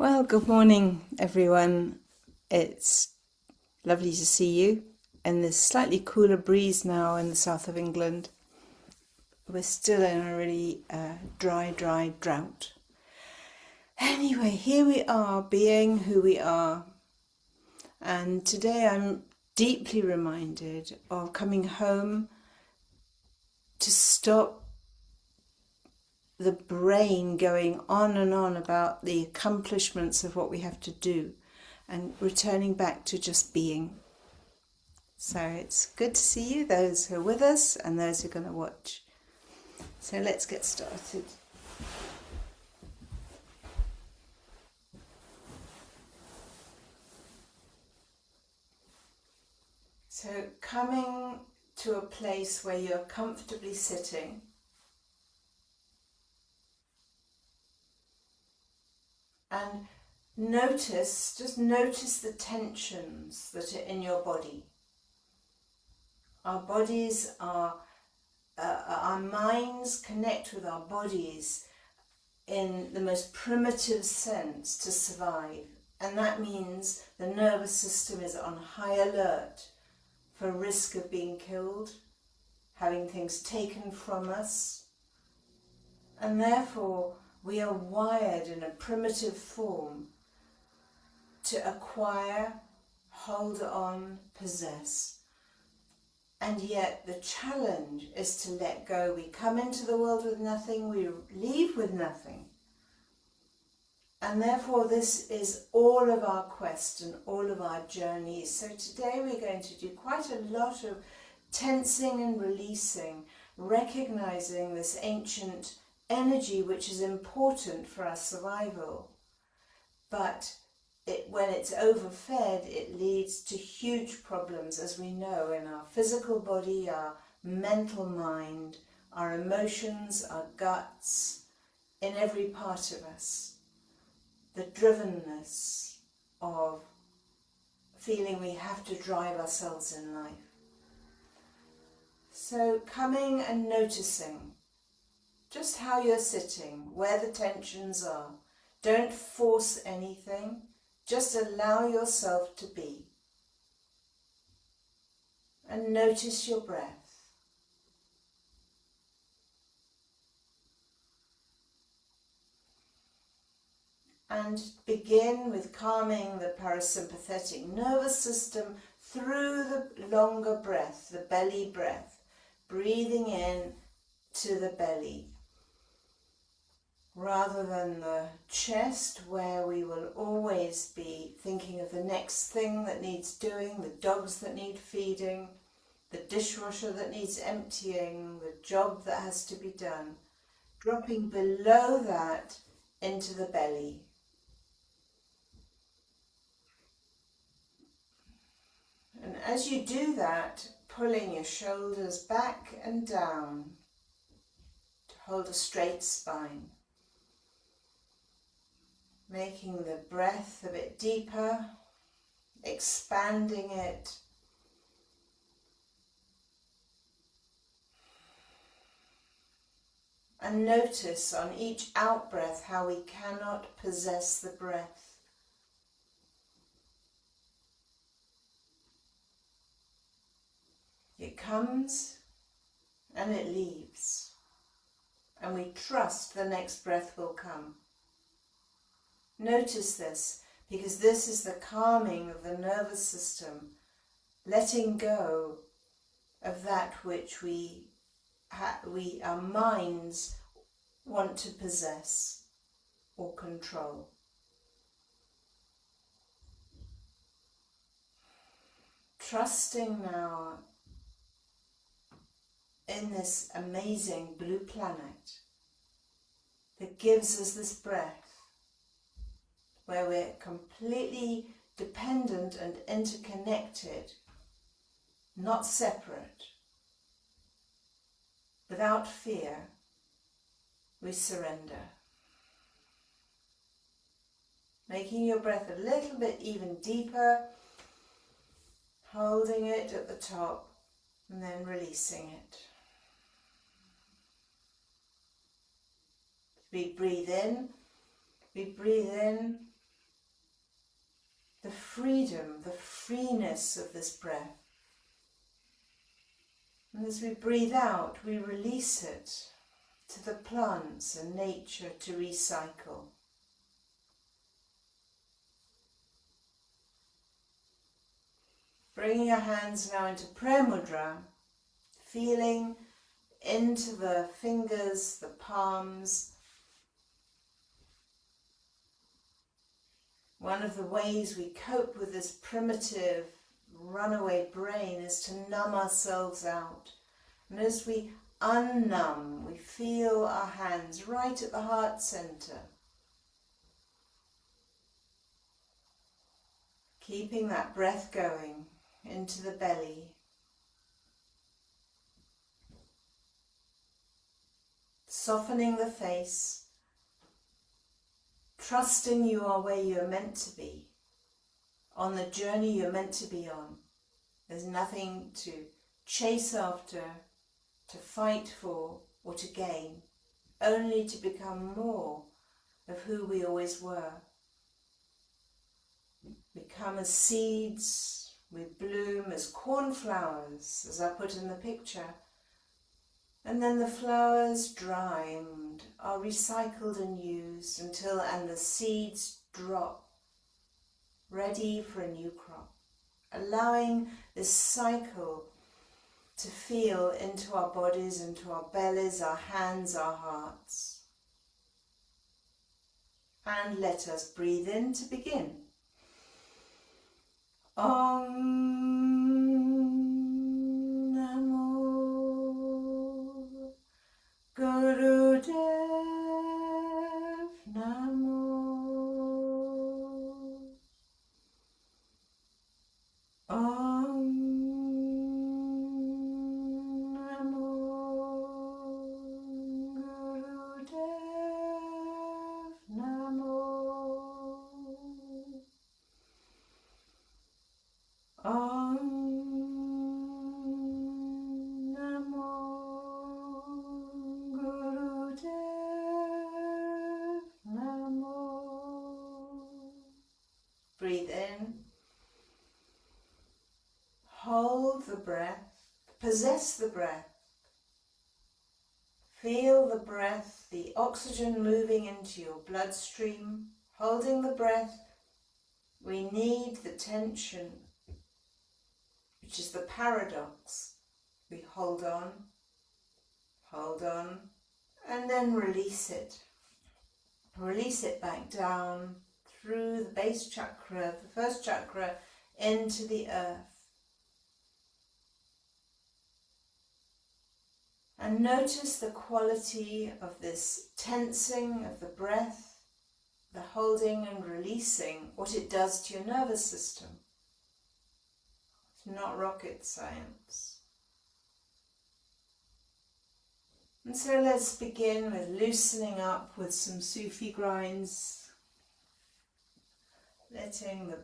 Well, good morning, everyone. It's lovely to see you. And there's slightly cooler breeze now in the south of England. We're still in a really dry drought. Anyway, here we are, being who we are. And today I'm deeply reminded of coming home to stop the brain going on and on about the accomplishments of what we have to do and returning back to just being. So it's good to see you, those who are with us and those who are going to watch. So let's get started. So coming to a place where you're comfortably sitting, and just notice the tensions that are in your body. Our bodies are, our minds connect with our bodies in the most primitive sense to survive. And that means the nervous system is on high alert for risk of being killed, having things taken from us. And therefore, we are wired in a primitive form to acquire, hold on, possess. And yet the challenge is to let go. We come into the world with nothing, we leave with nothing. And therefore this is all of our quest and all of our journeys. So today we're going to do quite a lot of tensing and releasing, recognizing this ancient energy which is important for our survival. But when it's overfed, it leads to huge problems, as we know, in our physical body, our mental mind, our emotions, our guts, in every part of us. The drivenness of feeling we have to drive ourselves in life. So coming and noticing just how you're sitting, where the tensions are. Don't force anything, just allow yourself to be. And notice your breath. And begin with calming the parasympathetic nervous system through the longer breath, the belly breath, breathing in to the belly, rather than the chest, where we will always be thinking of the next thing that needs doing, the dogs that need feeding, the dishwasher that needs emptying, the job that has to be done. Dropping below that into the belly. And as you do that, pulling your shoulders back and down to hold a straight spine. Making the breath a bit deeper, expanding it. And notice on each out-breath how we cannot possess the breath. It comes and it leaves. And we trust the next breath will come. Notice this, because this is the calming of the nervous system, letting go of that which our minds want to possess or control. Trusting now in this amazing blue planet that gives us this breath, where we're completely dependent and interconnected, not separate. Without fear, we surrender. Making your breath a little bit even deeper, holding it at the top and then releasing it. We breathe in, the freedom, the freeness of this breath. And as we breathe out, we release it to the plants and nature to recycle. Bringing our hands now into prayer mudra, feeling into the fingers, the palms. One of the ways we cope with this primitive runaway brain is to numb ourselves out. And as we unnumb, we feel our hands right at the heart center. Keeping that breath going into the belly. Softening the face. Trusting you are where you're meant to be. On the journey you're meant to be on. There's nothing to chase after, to fight for, or to gain. Only to become more of who we always were. We come as seeds, we bloom as cornflowers, as I put in the picture. And then the flowers dry and are recycled and used and the seeds drop, ready for a new crop. Allowing this cycle to feel into our bodies, into our bellies, our hands, our hearts. And let us breathe in to begin. Om Namo Gurudev Namo. Om Namo Gurudev Namo. Om Namo Gurudev Namo. Breathe in. Hold the breath. Possess the breath. Feel the breath, the oxygen moving into your bloodstream. Holding the breath, we need the tension, which is the paradox. We hold on, and then release it. Release it back down through the base chakra, the first chakra, into the earth. And notice the quality of this tensing of the breath, the holding and releasing, what it does to your nervous system. It's not rocket science. And so let's begin with loosening up with some Sufi grinds, letting the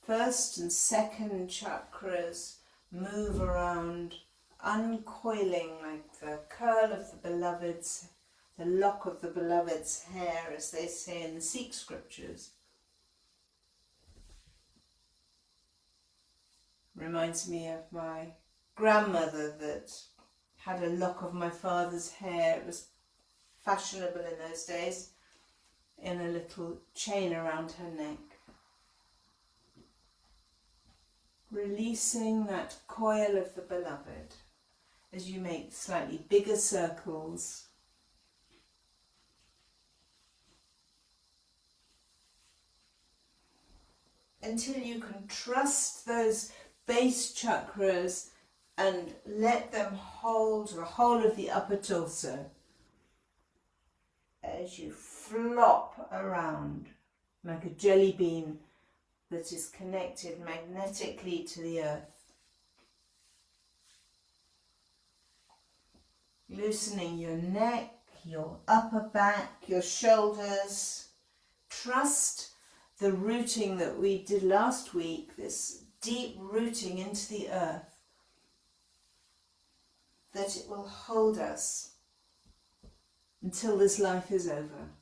first and second chakras move around, uncoiling like the curl of the beloved's, the lock of the beloved's hair, as they say in the Sikh scriptures. Reminds me of my grandmother that had a lock of my father's hair. It was fashionable in those days, in a little chain around her neck. Releasing that coil of the beloved as you make slightly bigger circles. Until you can trust those base chakras and let them hold the whole of the upper torso as you flop around like a jelly bean that is connected magnetically to the earth. Loosening your neck, your upper back, your shoulders. Trust the rooting that we did last week, this deep rooting into the earth, that it will hold us until this life is over.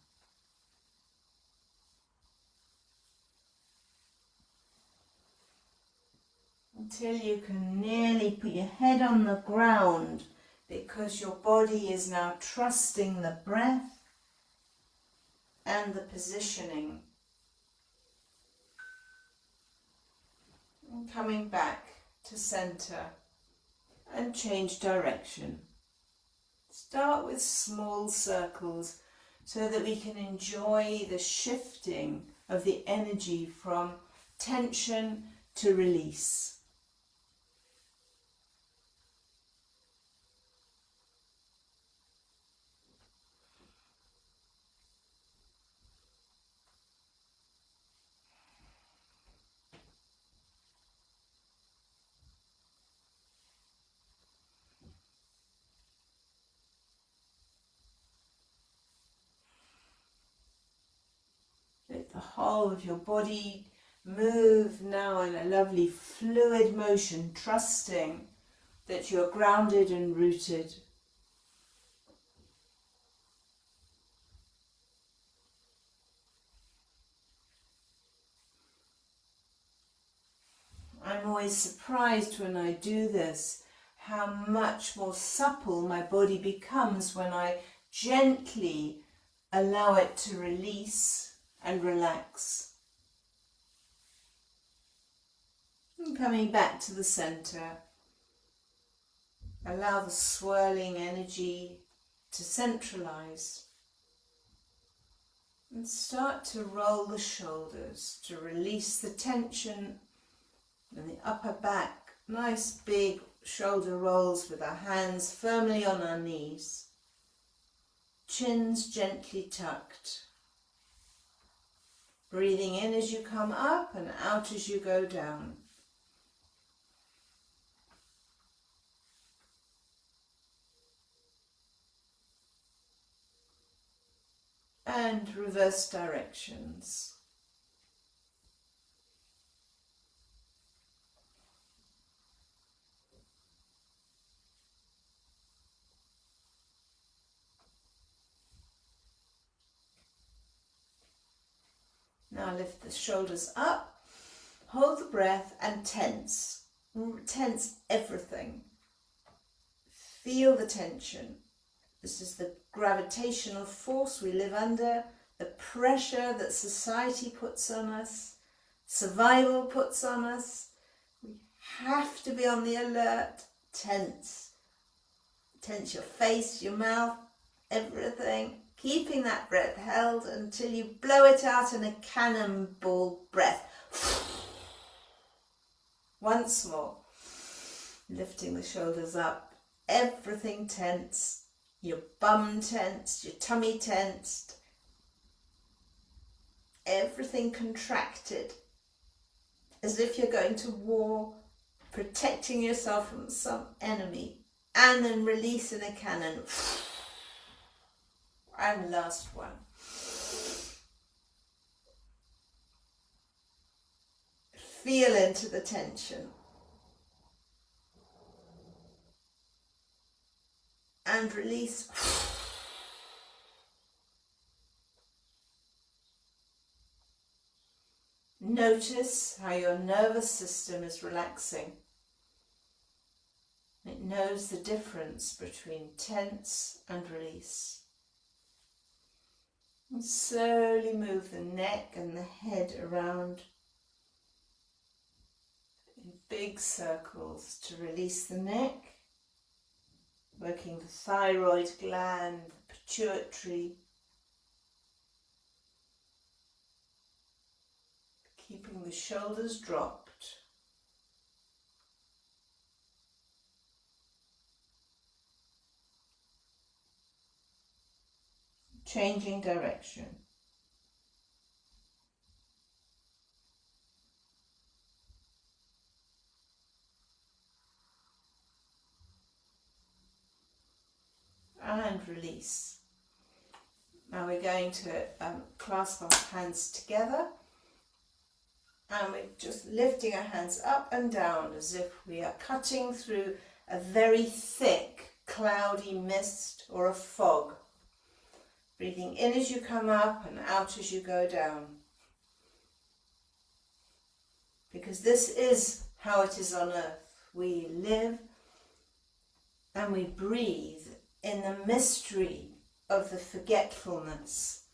until you can nearly put your head on the ground, because your body is now trusting the breath and the positioning. And coming back to center and change direction. Start with small circles so that we can enjoy the shifting of the energy from tension to release. Let the whole of your body move now in a lovely fluid motion, trusting that you're grounded and rooted. I'm always surprised when I do this, how much more supple my body becomes when I gently allow it to release and relax. And coming back to the center, allow the swirling energy to centralize. And start to roll the shoulders to release the tension in the upper back. Nice big shoulder rolls with our hands firmly on our knees. Chins gently tucked. Breathing in as you come up and out as you go down. And reverse directions. Now lift the shoulders up, hold the breath and tense. Tense everything. Feel the tension. This is the gravitational force we live under, the pressure that society puts on us, survival puts on us. We have to be on the alert. Tense. Tense your face, your mouth, everything. Keeping that breath held until you blow it out in a cannonball breath. Once more. Lifting the shoulders up. Everything tense. Your bum tensed, your tummy tensed. Everything contracted. As if you're going to war, protecting yourself from some enemy. And then release in a cannon. And last one. Feel into the tension. And release. Notice how your nervous system is relaxing. It knows the difference between tense and release. And slowly move the neck and the head around in big circles to release the neck, working the thyroid gland, the pituitary, keeping the shoulders dropped. Changing direction. And release. Now we're going to clasp our hands together, and we're just lifting our hands up and down as if we are cutting through a very thick cloudy mist or a fog. Breathing in as you come up and out as you go down. Because this is how it is on earth. We live and we breathe in the mystery of the forgetfulness.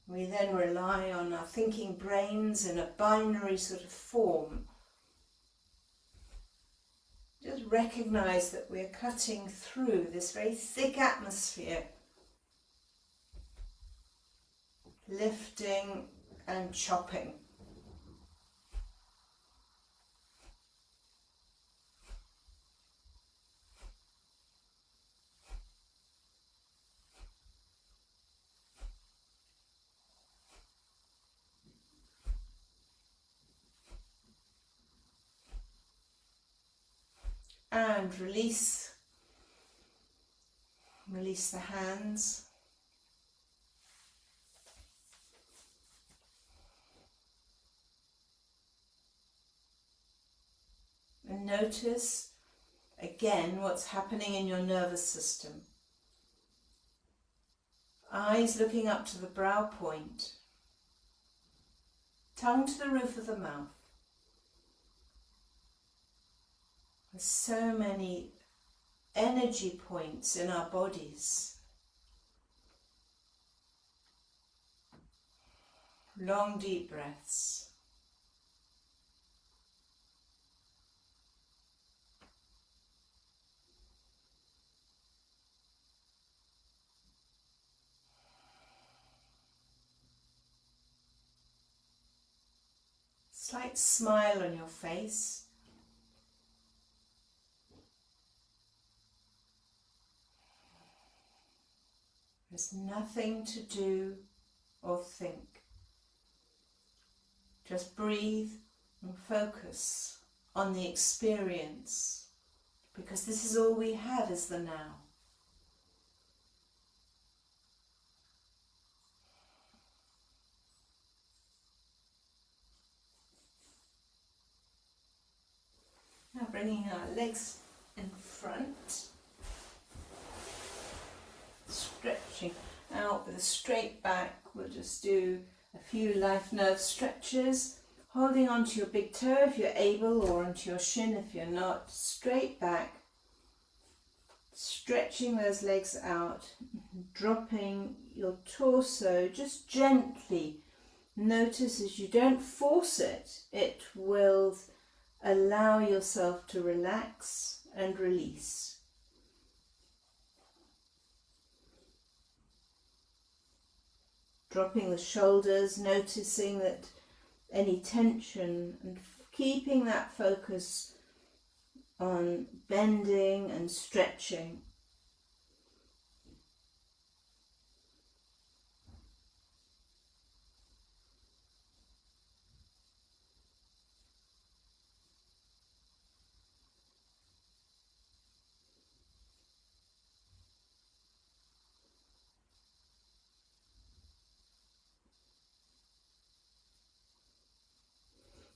We then rely on our thinking brains in a binary sort of form. Just recognize that we're cutting through this very thick atmosphere, lifting and chopping. And release the hands. And notice again what's happening in your nervous system. Eyes looking up to the brow point. Tongue to the roof of the mouth. There's so many energy points in our bodies. Long deep breaths. Slight smile on your face. There's nothing to do or think. Just breathe and focus on the experience, because this is all we have, is the now. Now bringing our legs in front, stretching out with a straight back. We'll just do a few life nerve stretches, holding onto your big toe if you're able, or onto your shin if you're not. Straight back, stretching those legs out, dropping your torso just gently. Notice as you don't force it, it will allow yourself to relax and release. Dropping the shoulders, noticing that any tension, and keeping that focus on bending and stretching.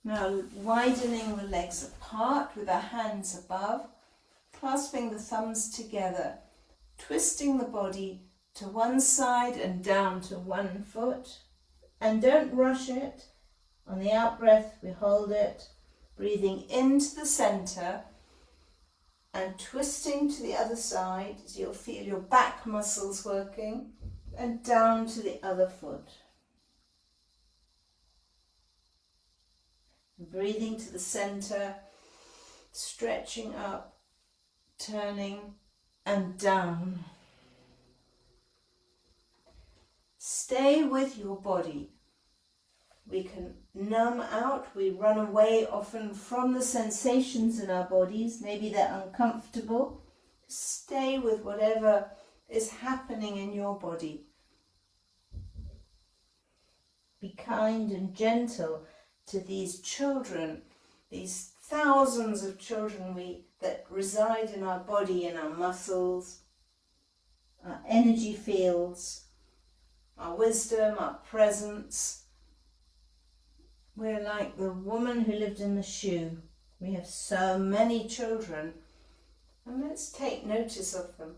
Now widening the legs apart with our hands above, clasping the thumbs together, twisting the body to one side and down to one foot, and don't rush it. On the out breath we hold it, breathing into the center and twisting to the other side as you'll feel your back muscles working, and down to the other foot. Breathing to the center, stretching up, turning and down. Stay with your body. We can numb out, we run away often from the sensations in our bodies. Maybe they're uncomfortable. Stay with whatever is happening in your body. Be kind and gentle to these children, these thousands of children that reside in our body, in our muscles, our energy fields, our wisdom, our presence. We're like the woman who lived in the shoe. We have so many children, and let's take notice of them.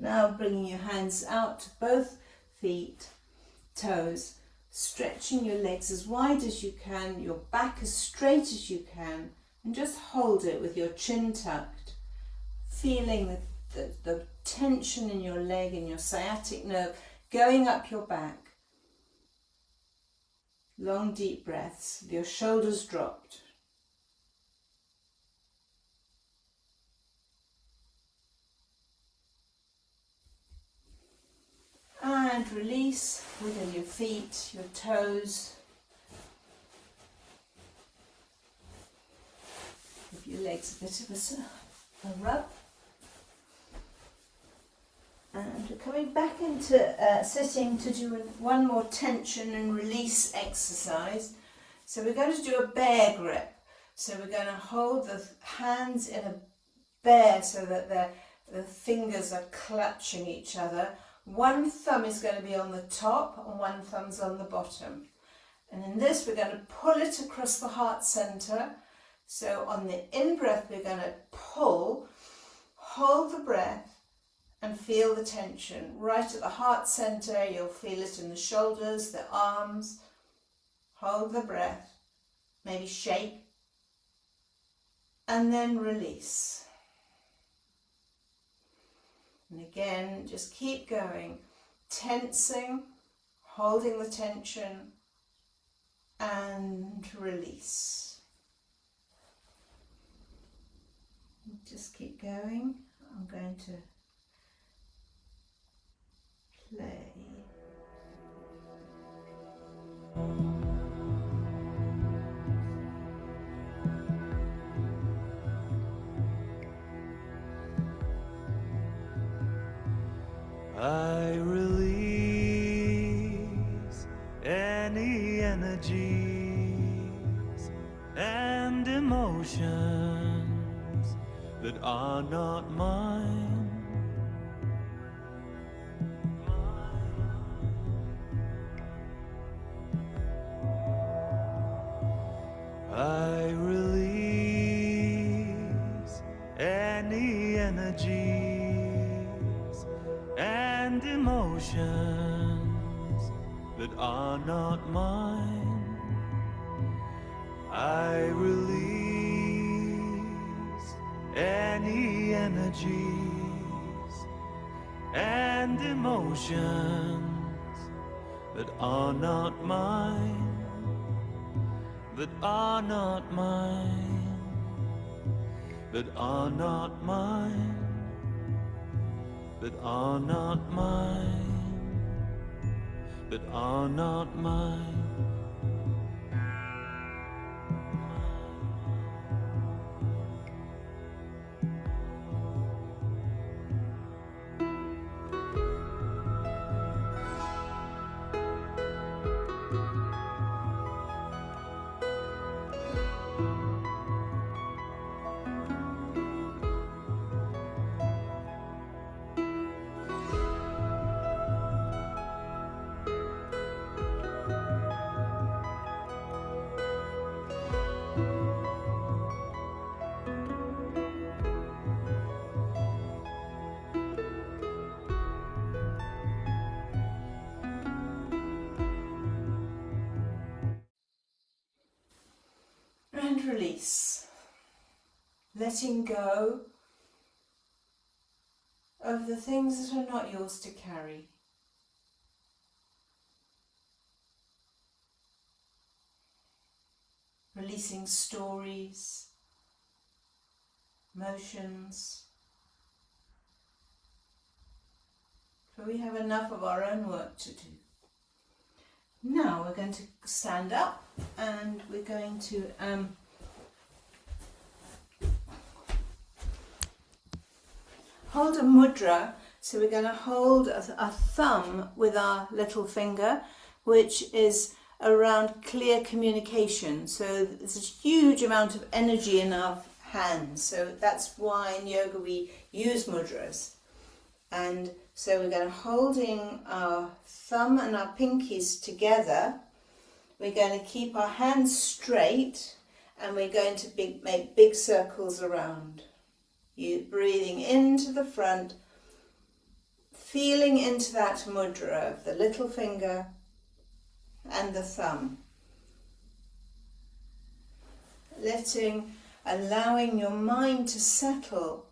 Now bringing your hands out to both feet, toes, stretching your legs as wide as you can, your back as straight as you can, and just hold it with your chin tucked, feeling the tension in your leg and your sciatic nerve going up your back. Long deep breaths with your shoulders dropped. And release, wiggle your feet, your toes. Give your legs a bit of a rub. And we're coming back into sitting to do one more tension and release exercise. So we're going to do a bear grip. So we're going to hold the hands in a bear so that the fingers are clutching each other. One thumb is going to be on the top and one thumb's on the bottom. And in this we're going to pull it across the heart center. So on the in-breath we're going to pull, hold the breath and feel the tension. Right at the heart center, you'll feel it in the shoulders, the arms. Hold the breath, maybe shake, and then release. And again, just keep going, tensing, holding the tension, and release. Just keep going. I'm going to play. I release any energies and emotions that are not mine. I release any energies and emotions that are not mine. I release any energies and emotions that are not mine. That are not mine, that are not mine, that are not mine, that are not mine. And release. Letting go of the things that are not yours to carry. Releasing stories, emotions. For we have enough of our own work to do. Now we're going to stand up and we're going to hold a mudra. So we're going to hold a thumb with our little finger, which is around clear communication. So there's a huge amount of energy in our hands. So that's why in yoga we use mudras. And so we're going to holding our thumb and our pinkies together. We're going to keep our hands straight and we're going to make big circles around. You breathing into the front feeling into that mudra of the little finger and the thumb. Allowing your mind to settle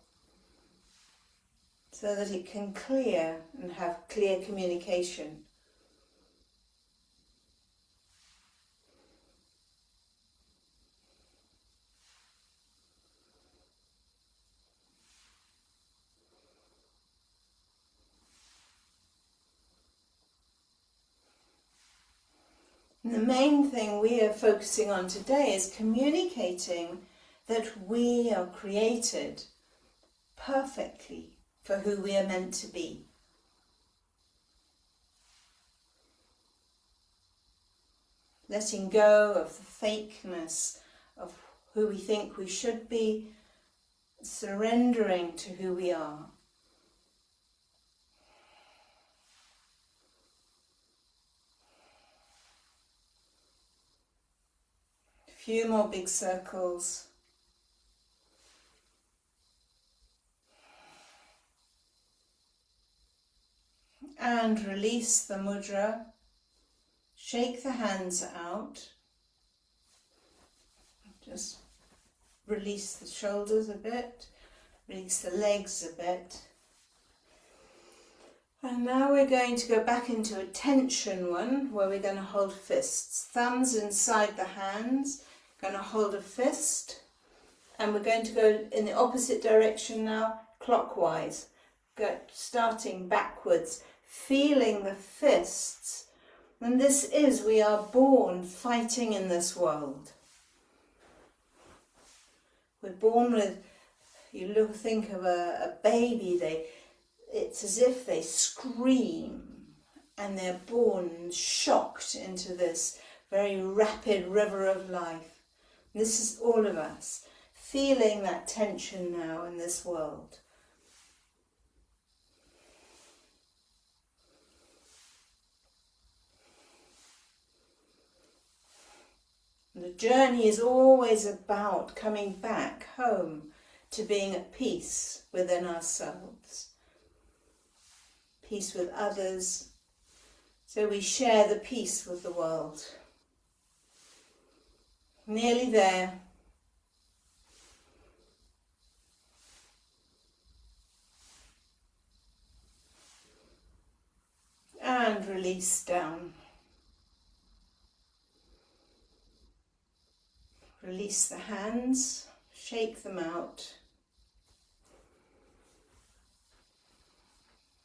so that it can clear and have clear communication. And the main thing we are focusing on today is communicating that we are created perfectly for who we are meant to be. Letting go of the fakeness of who we think we should be, surrendering to who we are. A few more big circles. And release the mudra. Shake the hands out. Just release the shoulders a bit. Release the legs a bit. And now we're going to go back into a tension one where we're going to hold fists. Thumbs inside the hands. Going to hold a fist. And we're going to go in the opposite direction now, clockwise. Starting backwards. Feeling the fists. And this is, we are born fighting in this world. We're born with, think of a baby, it's as if they scream and they're born shocked into this very rapid river of life. This is all of us, feeling that tension now in this world. The journey is always about coming back home to being at peace within ourselves, peace with others, so we share the peace with the world. Nearly there. And release down. Release the hands, shake them out,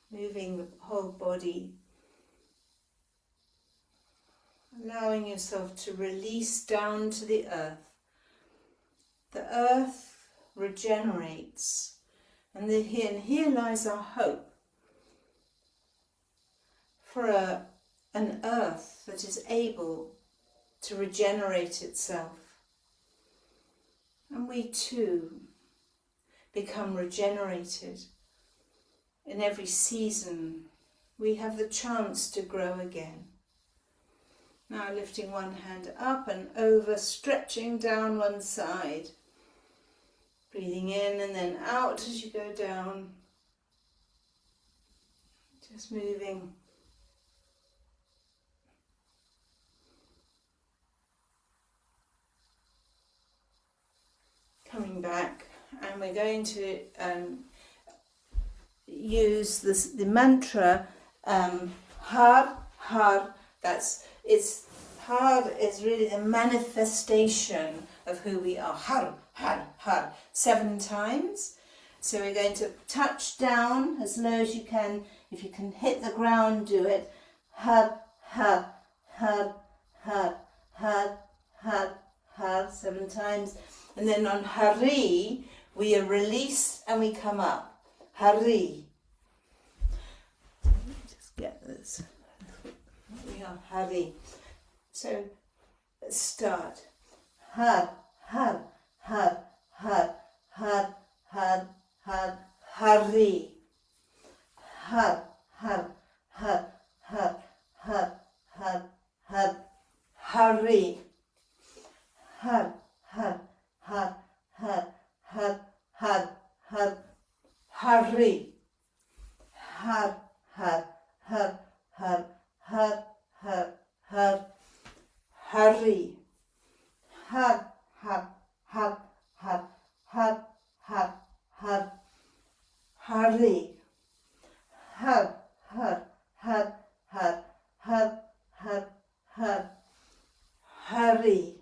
moving the whole body, allowing yourself to release down to the earth. The earth regenerates, and here lies our hope for an earth that is able to regenerate itself. And we too become regenerated. In every season, we have the chance to grow again. Now lifting one hand up and over, stretching down one side. Breathing in and then out as you go down. Just moving. Coming back, and we're going to use the mantra Har Har. Har is really the manifestation of who we are. Har Har Har 7 times. So we're going to touch down as low as you can. If you can hit the ground, do it. Har Har Har Har Har Har Har 7 times. And then on Hari, we are released and we come up. Hari. Just get this. We are Hari. So let's start. Har, Har, Har, Har, Har, Har, Har, Hari. Har, Har, Har, Har, Har, Har, Har, Hari. Har, Har, Har, Har, Har, Har, Har, Hari. Har, har, har, har, har, har, har, hurry, har, har, har, har, har, har, har, hurry, har, har, har, har, har, har, har, hurry,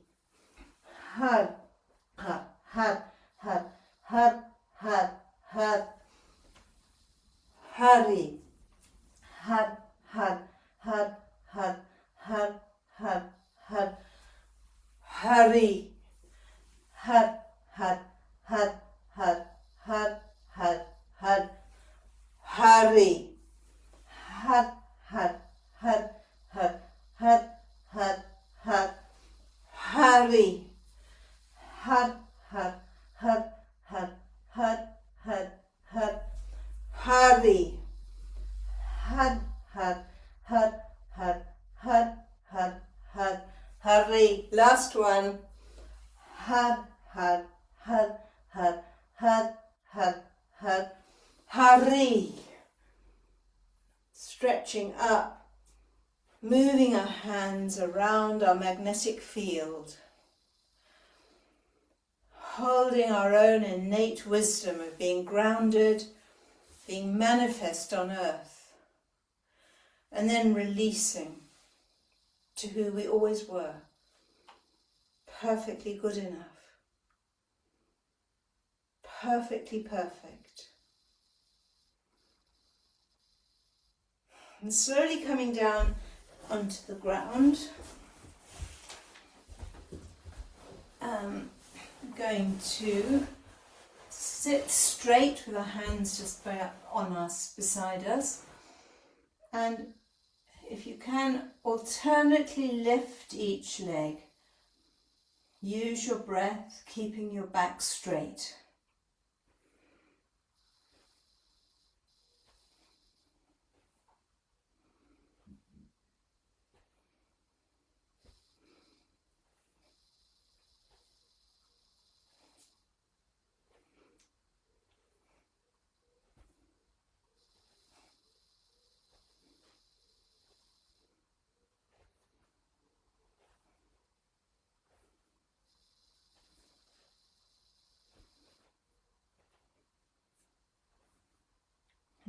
har, har, har, har, har, har, har, hurry, har, har, har, har, har, har, har, hurry, har, har, har, har, har, har, har, hurry, har, har, har, har, har, har, har, hurry, har, har, har, har, har, har, har, hurry, har, har, har, har, har, har, har, hurry. Last one. Har, har, har, har, har, har, har, hurry. Stretching up, moving our hands around our magnetic field, holding our own innate wisdom of being grounded, being manifest on earth, and then releasing to who we always were, perfectly good enough, perfectly perfect. And slowly coming down onto the ground. Going to sit straight with our hands just on us, beside us. And if you can, alternately lift each leg. Use your breath, keeping your back straight.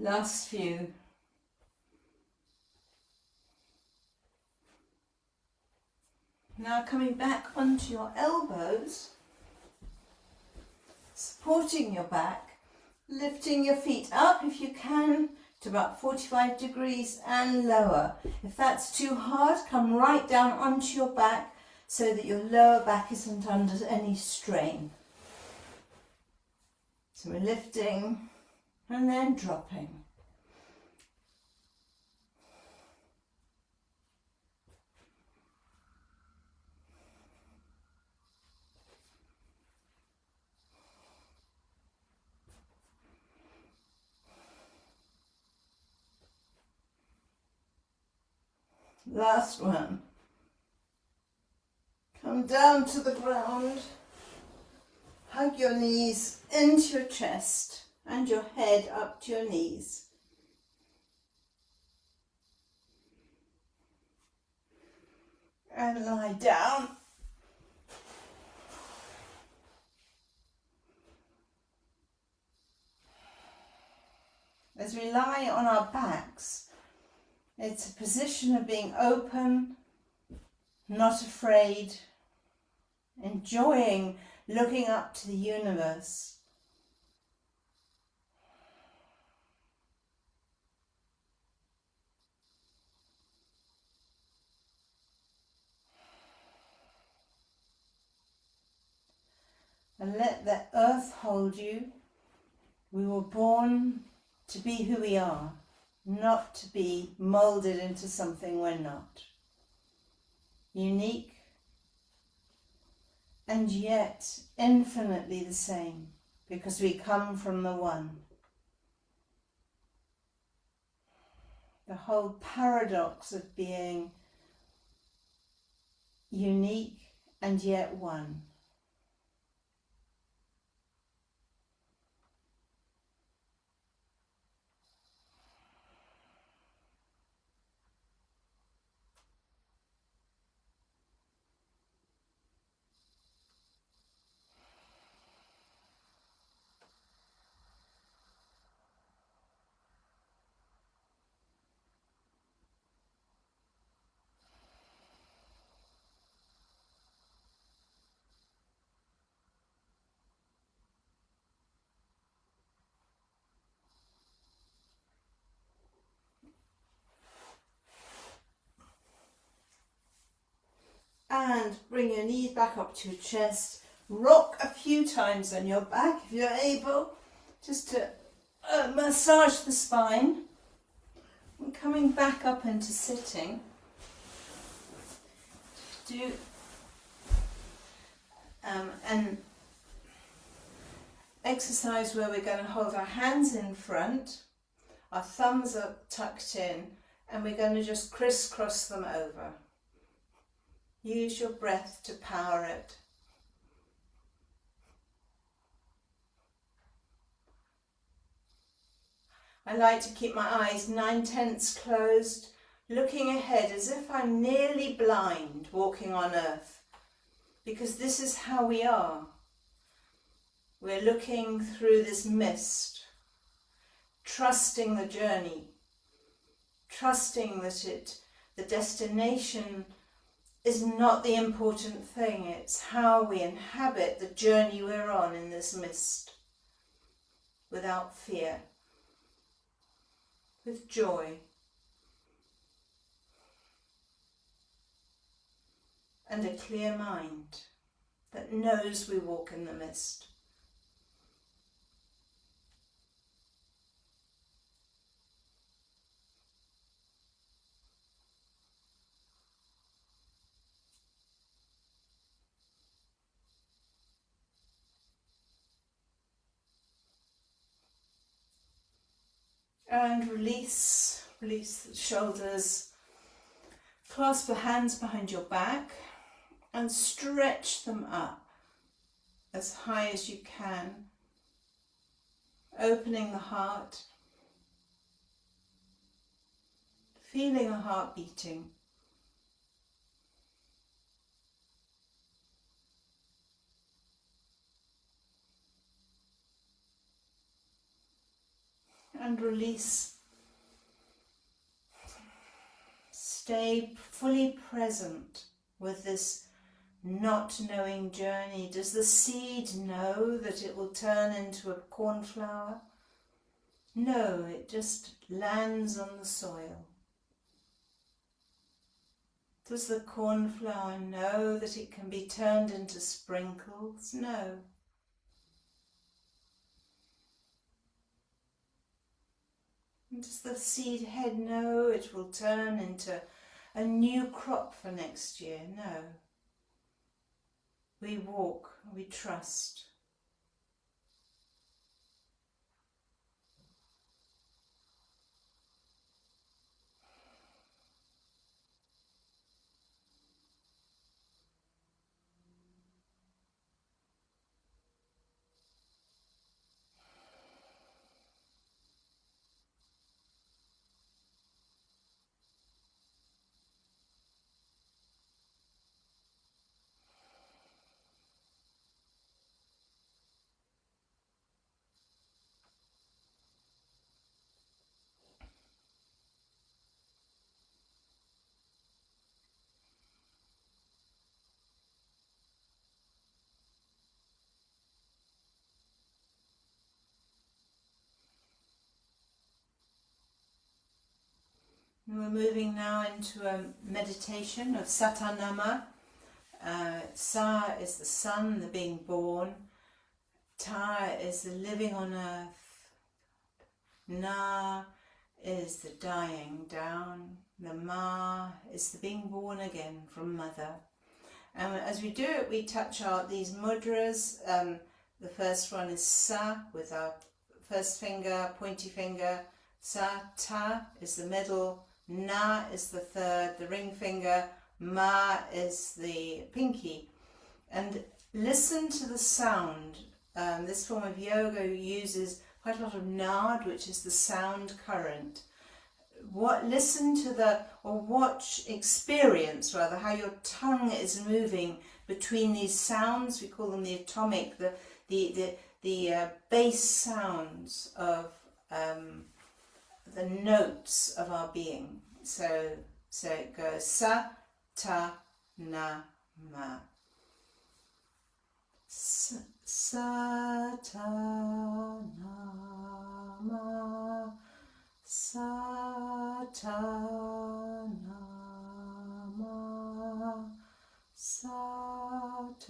Last few. Now coming back onto your elbows, supporting your back, lifting your feet up if you can to about 45 degrees and lower. If that's too hard, come right down onto your back so that your lower back isn't under any strain. So we're lifting and then dropping. Last one. Come down to the ground. Hug your knees into your chest and your head up to your knees. And lie down. As we lie on our backs, it's a position of being open, not afraid, enjoying looking up to the universe. And let the earth hold you. We were born to be who we are, not to be moulded into something we're not. Unique and yet infinitely the same, because we come from the one. The whole paradox of being unique and yet one. and bring your knees back up to your chest. Rock a few times on your back if you're able, just to massage the spine. And coming back up into sitting. Do an exercise where we're going to hold our hands in front, our thumbs are tucked in, and we're going to just crisscross them over. Use your breath to power it. I like to keep my eyes 9/10 closed, looking ahead as if I'm nearly blind walking on earth, because this is how we are. We're looking through this mist, trusting the journey, trusting that the destination is not the important thing, it's how we inhabit the journey we're on in this mist, without fear, with joy, and a clear mind that knows we walk in the mist. And release the shoulders. Clasp the hands behind your back and stretch them up as high as you can, opening the heart, feeling a heart beating. And release. Stay fully present with this not knowing journey. Does the seed know that it will turn into a cornflower? No, it just lands on the soil. Does the cornflower know that it can be turned into sprinkles? No. And does the seed head know it will turn into a new crop for next year? No. We walk, we trust. And we're moving now into a meditation of Satanama. Sa is the sun, the being born. Ta is the living on earth. Na is the dying down. The Ma is the being born again from mother. And as we do it, we touch out these mudras. The first one is Sa with our first finger, pointy finger. Sa, Ta is the middle. Na is the third, the ring finger. Ma is the pinky. And listen to the sound. This form of yoga uses quite a lot of nad, which is the sound current. Listen to experience rather, how your tongue is moving between these sounds. We call them the atomic, the bass sounds of the notes of our being. So it goes Sa, Ta, Na, Ma. Sa, Ta, Na, Ma. Sa, Ta, Na, Ma. Satanama,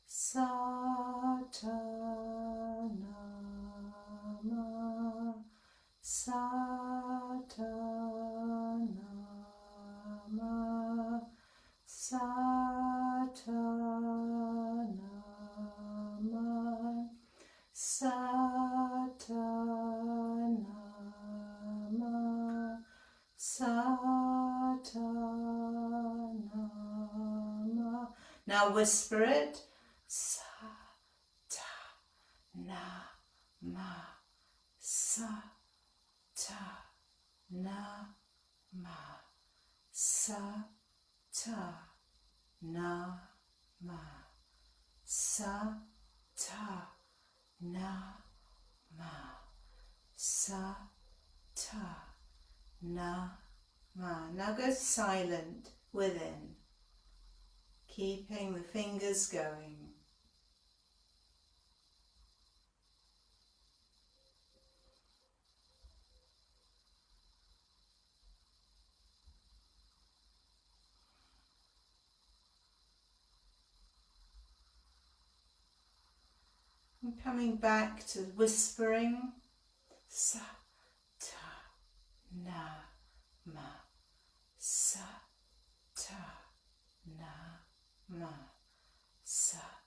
Satanama, Satanama, Satanama, Satanama, Satanama. Now whisper it. Sa-ta-na-ma, sa-ta-na-ma, sa-ta-na-ma, sa-ta-na-ma, sa-ta-na-ma. Now go silent within, keeping the fingers going. And coming back to whispering, sa-ta-na-ma, sa-ta-na-ma, sa-ta-na-ma,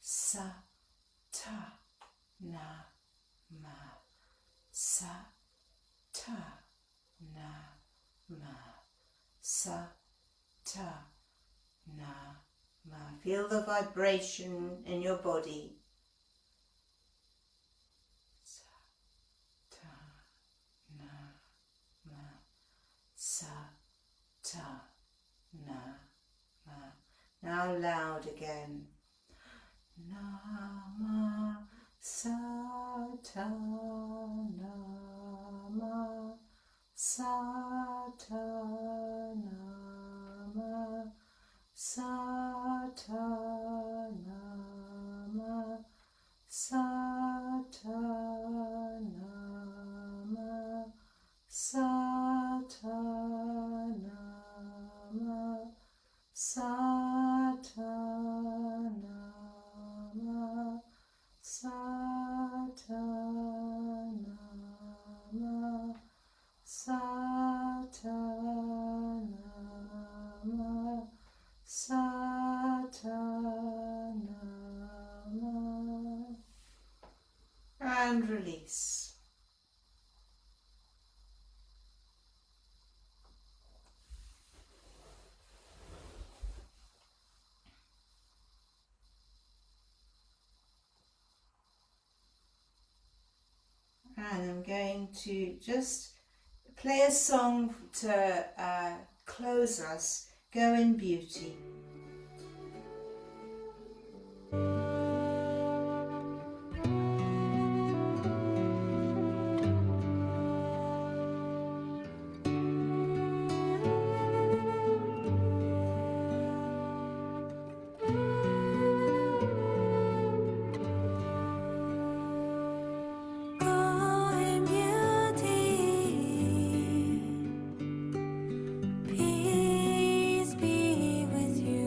sa-ta-na-ma, sa-ta-na-ma, sa-ta-na-ma. Feel the vibration in your body. Sa-ta-na-ma, sa-ta-na-ma. Now loud again. Nama, sa-ta-na-ma, sa-ta-na-ma, sa-ta-na-ma, sa-ta-na-ma, sa-ta-na-ma, sa-ta-na-ma, sa-ta-na-ma, sa-ta-na-ma, sa-ta-na-ma. And release. And I'm going to just play a song to close us. Go in beauty. Peace be with you.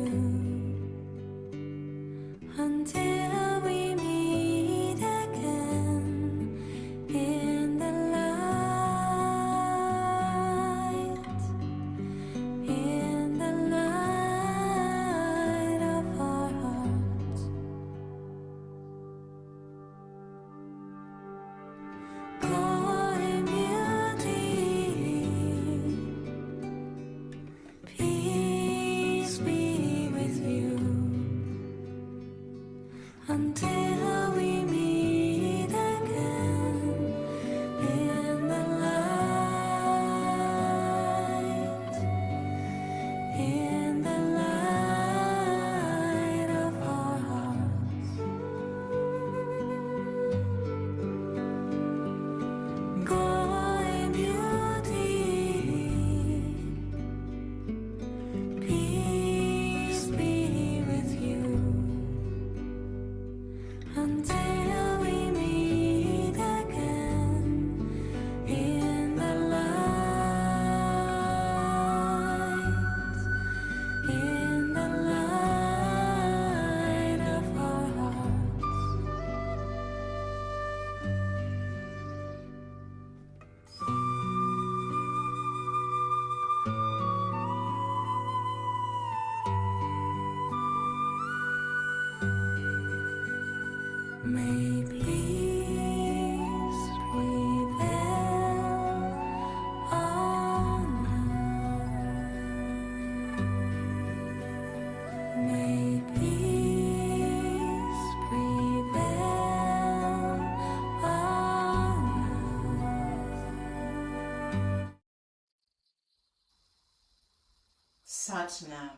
Satnam.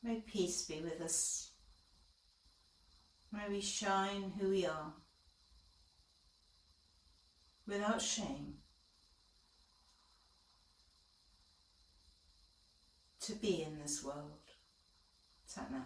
May peace be with us. May we shine who we are, without shame, to be in this world. Satnam.